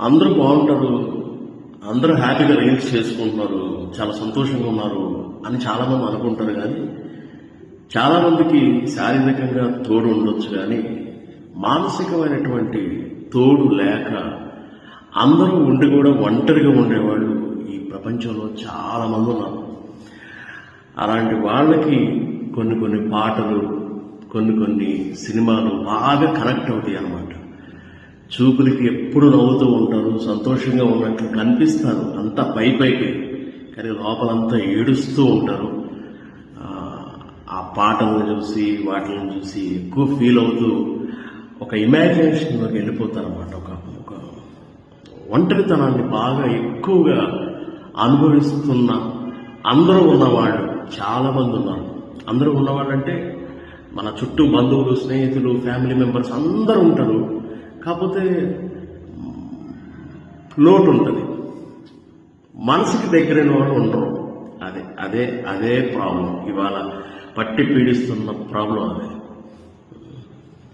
అందరూ బాగుంటారు, అందరూ హ్యాపీగా రీల్స్ చేసుకుంటున్నారు, చాలా సంతోషంగా ఉన్నారు అని చాలామంది అనుకుంటారు. కానీ చాలామందికి శారీరకంగా తోడు ఉండొచ్చు, కానీ మానసికమైనటువంటి తోడు లేక అందరూ ఉండి కూడా ఒంటరిగా ఉండేవాళ్ళు ఈ ప్రపంచంలో చాలామంది ఉన్నారు. అలాంటి వాళ్ళకి కొన్ని కొన్ని పాటలు, కొన్ని సినిమాలు బాగా కనెక్ట్ అవుతాయి అన్నమాట. చూపులకి ఎప్పుడు నవ్వుతూ ఉంటారు, సంతోషంగా ఉన్నట్లు కనిపిస్తారు అంతా పైకి, కానీ లోపలంతా ఏడుస్తూ ఉంటారు. ఆ పాటలను చూసి వాటిని చూసి ఎక్కువ ఫీల్ అవుతూ ఒక ఇమాజినేషన్లోకి వెళ్ళిపోతారు అన్నమాట. ఒక ఒంటరితనాన్ని బాగా ఎక్కువగా అనుభవిస్తున్న అందరూ ఉన్నవాళ్ళు చాలామంది ఉన్నారు. అందరూ ఉన్నవాళ్ళంటే మన చుట్టూ బంధువులు, స్నేహితులు, ఫ్యామిలీ మెంబర్స్ అందరూ ఉంటారు. కాకపోతే లోటు ఉంటుంది, మనసుకి దగ్గరైన వాళ్ళు ఉండరు. అదే ప్రాబ్లం, ఇవాళ పట్టి పీడిస్తున్న ప్రాబ్లం అదే.